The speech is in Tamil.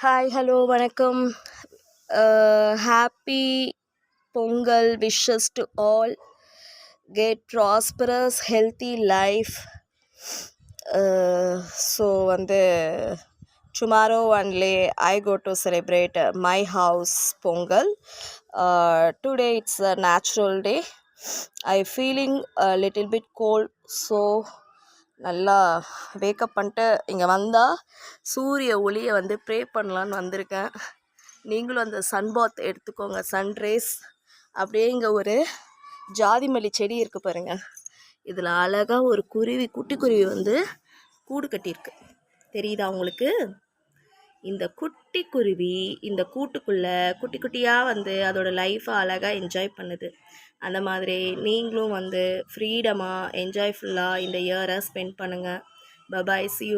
ஹாய் ஹலோ வணக்கம். Happy Pongal wishes to all. Get prosperous healthy life. So tomorrow only I go to celebrate my house Pongal. Today it's a natural day. I feeling a little bit cold, so நல்லா வேக்கப் பண்ணிட்டு இங்கே வந்தால் சூரிய ஒளியை ப்ரே பண்ணலான்னு வந்திருக்கேன். நீங்களும் அந்த சன்பாத் எடுத்துக்கோங்க, சன்ரேஸ். அப்படியே இங்கே ஒரு ஜாதி மல்லி செடி இருக்குது பாருங்கள். இதில் அழகாக ஒரு குருவி, குட்டி குருவி கூடு கட்டியிருக்கு. தெரியுதா உங்களுக்கு? இந்த குட்டி குருவி இந்த கூட்டுக்குள்ளே குட்டி குட்டியாக அதோட லைஃப்பை அழகாக என்ஜாய் பண்ணுது. அந்த மாதிரி நீங்களும் ஃப்ரீடமாக என்ஜாய்ஃபுல்லாக இந்த இயரை ஸ்பெண்ட் பண்ணுங்கள். Bye bye, see you.